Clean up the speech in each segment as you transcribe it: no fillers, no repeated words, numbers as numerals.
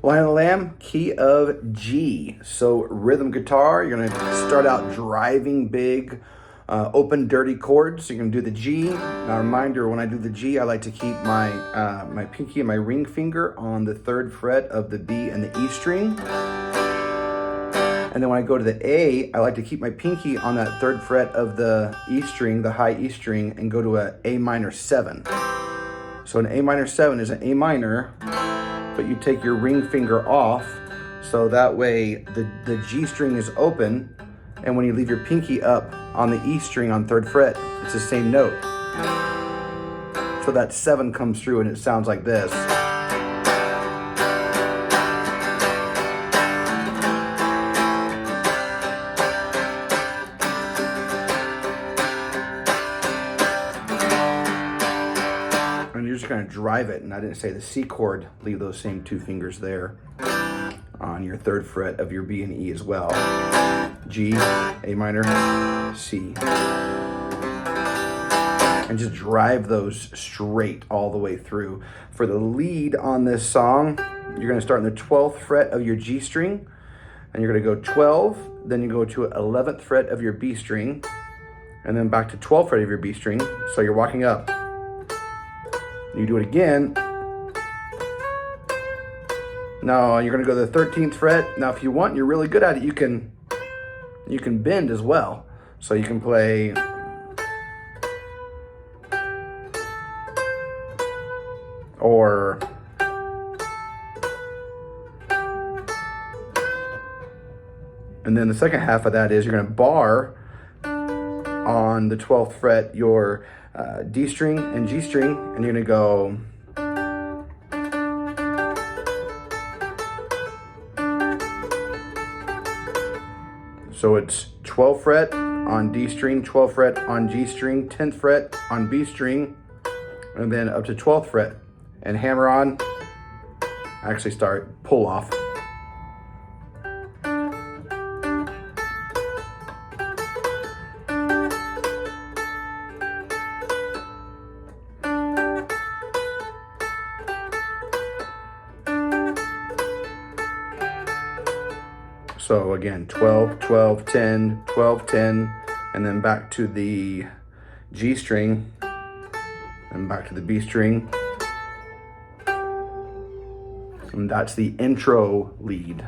Lion of the Lamb, key of G. So rhythm guitar, you're gonna start out driving big, open, dirty chords. So you're gonna do the G. Now, reminder, when I do the G, I like to keep my my pinky and my ring finger on the 3rd fret of the B and the E string. And then when I go to the A, I like to keep my pinky on that 3rd fret of the E string, the high E string, and go to a A minor 7. So an A minor 7 is an A minor, but you take your ring finger off, so that way the G string is open, and when you leave your pinky up on the E string on 3rd fret, it's the same note. So that 7 comes through and it sounds like this. And you're just gonna drive it, and I didn't say the C chord, leave those same 2 fingers there on your 3rd fret of your B and E as well. G, A minor, C. And just drive those straight all the way through. For the lead on this song, you're gonna start in the 12th fret of your G string, and you're gonna go 12, then you go to 11th fret of your B string, and then back to 12th fret of your B string, so you're walking up. You do it again. Now you're gonna go to the 13th fret. Now if you want, you're really good at it, you can bend as well. So you can play or and then the second half of that is you're gonna bar on the 12th fret your D string and G string, and you're gonna go so it's 12th fret on D string, 12th fret on G string, 10th fret on B string, and then up to 12th fret and hammer on, actually start pull off. So again, 12, 12, 10, 12, 10, and then back to the G string, and back to the B string. And that's the intro lead.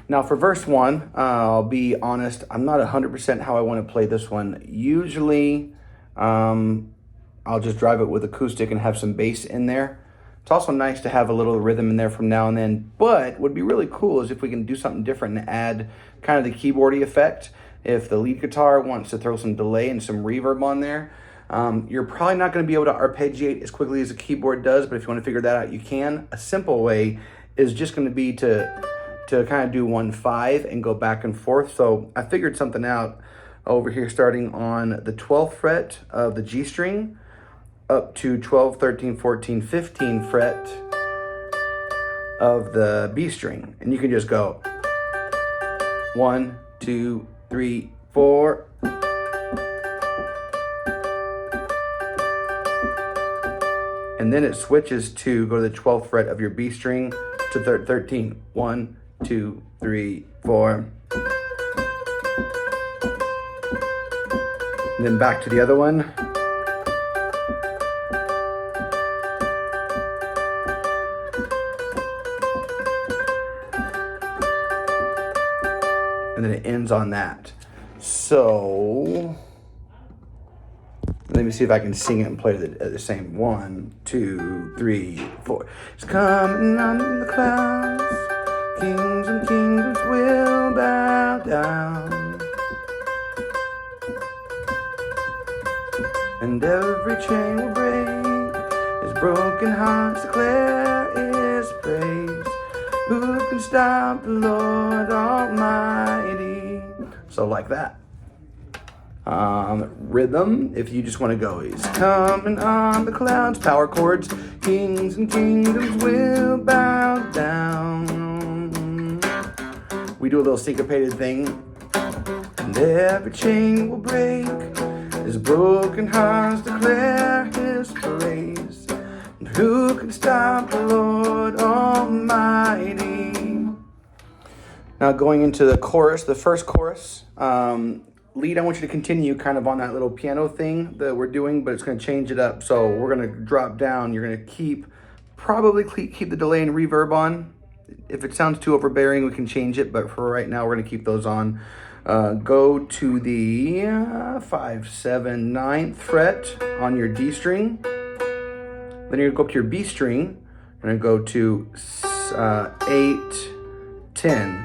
Now for verse 1, I'll be honest, I'm not 100% how I want to play this one. Usually, I'll just drive it with acoustic and have some bass in there. It's also nice to have a little rhythm in there from now and then, but what would be really cool is if we can do something different and add kind of the keyboardy effect. If the lead guitar wants to throw some delay and some reverb on there, you're probably not going to be able to arpeggiate as quickly as a keyboard does, but if you want to figure that out, you can. A simple way is just going to be to kind of do 1-5 and go back and forth. So I figured something out over here, starting on the 12th fret of the G string, up to 12, 13, 14, 15 fret of the B string. And you can just go 1, 2, 3, 4. And then it switches to go to the 12th fret of your B string to 13. 1, 2, 3, 4. And then back to the other one. And then it ends on that. So let me see if I can sing it and play it at the same. 1, 2, 3, 4. It's coming on the clouds. Kings and kingdoms will bow down. And every chain will break. His broken hearts declare His praise. Who can stop the Lord Almighty? So like that. Rhythm, if you just want to go, He's coming on the clouds. Power chords. Kings and kingdoms will bow down. We do a little syncopated thing. And every chain will break. His broken hearts declare His praise. And who can stop the Lord Almighty? Now going into the chorus, the first chorus, lead, I want you to continue kind of on that little piano thing that we're doing, but it's going to change it up. So we're going to drop down. You're going to probably keep the delay and reverb on. If it sounds too overbearing, we can change it, but for right now, we're going to keep those on. Go to the 5, 7, 9th fret on your D string. Then you're going to go up to your B string. You're going to go to 8, 10.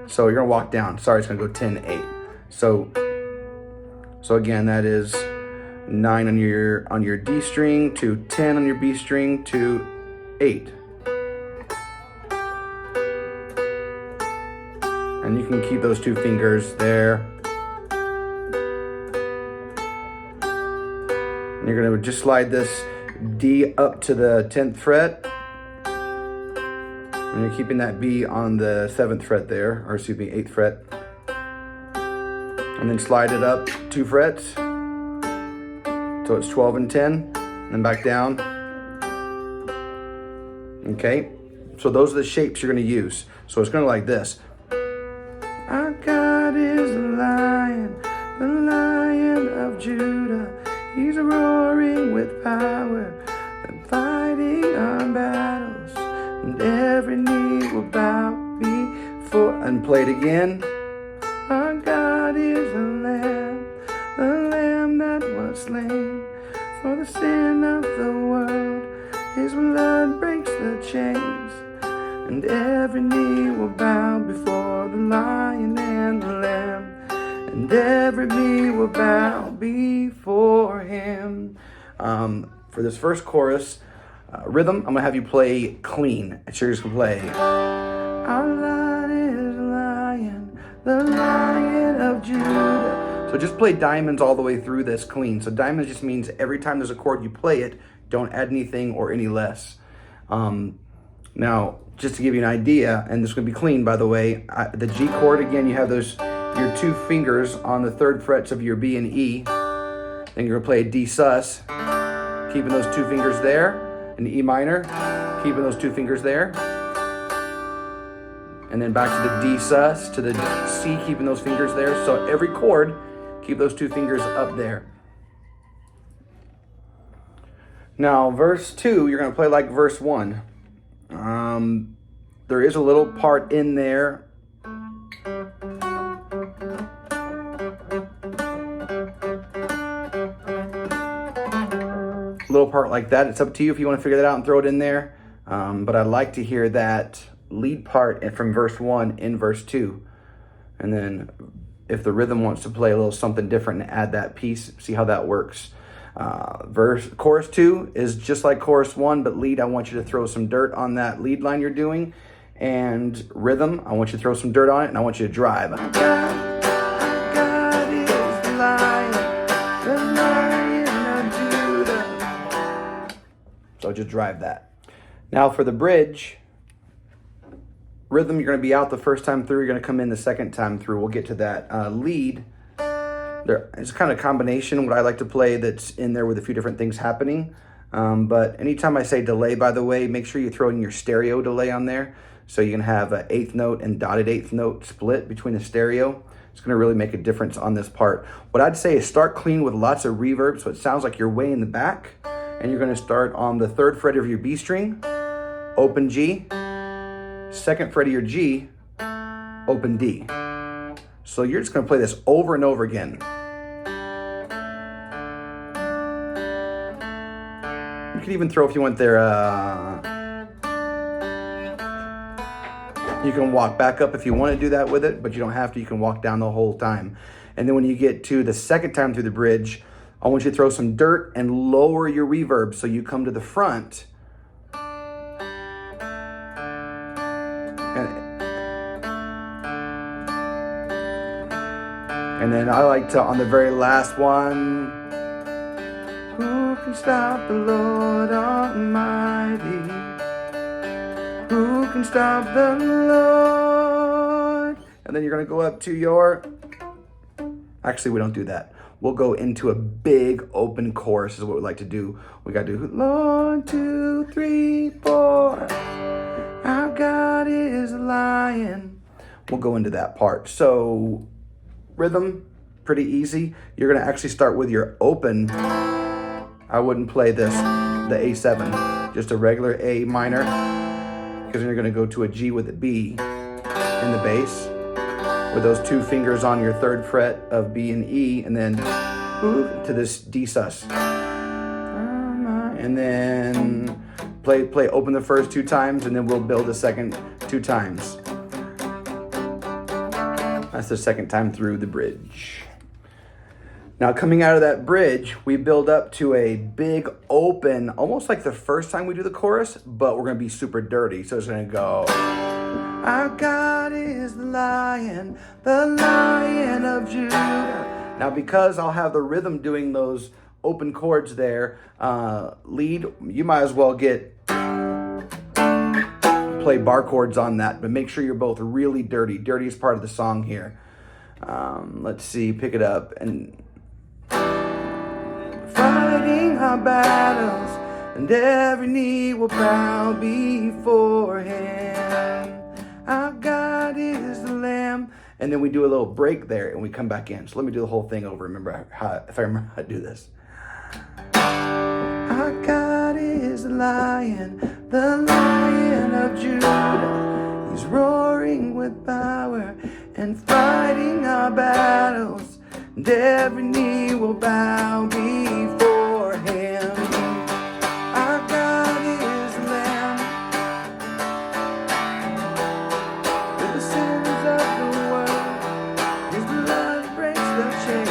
So you're going to walk down. Sorry, it's going to go 10, 8. So again, that is 9 on your D string to 10 on your B string to 8. And you can keep those 2 fingers there. And you're going to just slide this D up to the 10th fret. And you're keeping that B on the 7th fret there, or excuse me, 8th fret. And then slide it up 2 frets. So it's 12 and 10, and then back down. Okay, so those are the shapes you're gonna use. So it's gonna like this. Our God is the Lion of Judah. He's roaring with power and fighting our battles. And every knee will bow before. And play it again. Our God is the Lamb that was slain for the sin of the world. His blood breaks the chains. And every knee will bow before the Lion and the Lamb. And every knee will bow before him. For this first chorus, rhythm, I'm going to have you play clean. So you're just going to play. Our Lord is the Lion of Judah. So just play diamonds all the way through this clean. So diamonds just means every time there's a chord you play it, don't add anything or any less. Now, just to give you an idea, and this is going to be clean, by the way, the G chord, again, you have your 2 fingers on the 3rd frets of your B and E. Then you're going to play a D sus, keeping those 2 fingers there, and E minor, keeping those 2 fingers there. And then back to the D sus, to the C, keeping those fingers there. So every chord, keep those 2 fingers up there. Now, verse 2, you're going to play like verse 1. There is a little part in there. Little part like that. It's up to you if you want to figure that out and throw it in there. But I'd like to hear that lead part from verse 1 in verse 2. And then if the rhythm wants to play a little something different and add that piece, see how that works. Chorus 2 is just like chorus 1, but lead, I want you to throw some dirt on that lead line you're doing. And rhythm, I want you to throw some dirt on it, and I want you to drive. God is the Lion of Judah. So just drive that. Now for the bridge, rhythm, you're going to be out the first time through, you're going to come in the second time through. We'll get to that. Lead, it's kind of a combination, what I like to play that's in there with a few different things happening. But anytime I say delay, by the way, make sure you throw in your stereo delay on there. So you can have an 8th note and dotted 8th note split between the stereo. It's going to really make a difference on this part. What I'd say is start clean with lots of reverb, so it sounds like you're way in the back. And you're going to start on the 3rd fret of your B string, open G, 2nd fret of your G, open D. So you're just going to play this over and over again. You could even throw, if you want there, you can walk back up if you want to do that with it, but you don't have to. You can walk down the whole time. And then when you get to the second time through the bridge, I want you to throw some dirt and lower your reverb so you come to the front. And then I like to, on the very last one, who can stop the Lord Almighty? Who can stop the Lord? And then you're going to go up to your... Actually, we don't do that. We'll go into a big open chorus is what we like to do. We got to do 1, 2, 3, 4. Our God is a lion. we'll go into that part. So rhythm, pretty easy. You're gonna actually start with your open. I wouldn't play this, the A7, just a regular A minor, because then you're gonna go to a G with a B in the bass, with those two fingers on your third fret of B and E, and then to this D sus. And then play open the first 2 times, and then we'll build the second 2 times. That's the second time through the bridge. Now coming out of that bridge, we build up to a big open, almost like the first time we do the chorus, but we're gonna be super dirty. So it's gonna go, our God is the Lion of Judah. Now because I'll have the rhythm doing those open chords there, lead, you might as well play bar chords on that, but make sure you're both really dirty. Dirty is part of the song here. Let's see, pick it up. And fighting our battles, and every knee will bow before him. Our God is the Lamb. And then we do a little break there, and we come back in. So let me do the whole thing over. If I remember how to do this. Our God is the Lion of Judah. He's roaring with power and fighting our battles, and every knee will bow before him. Our God is the Lamb. For the sins of the world, his blood breaks the chain,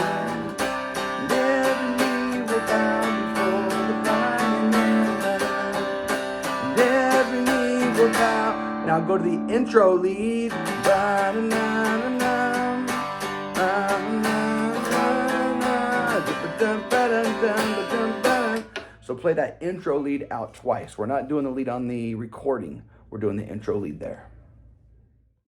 and every knee will bow before the Lion and every knee will bow. Now go to the intro lead. So play that intro lead out twice. We're not doing the lead on the recording. We're doing the intro lead there.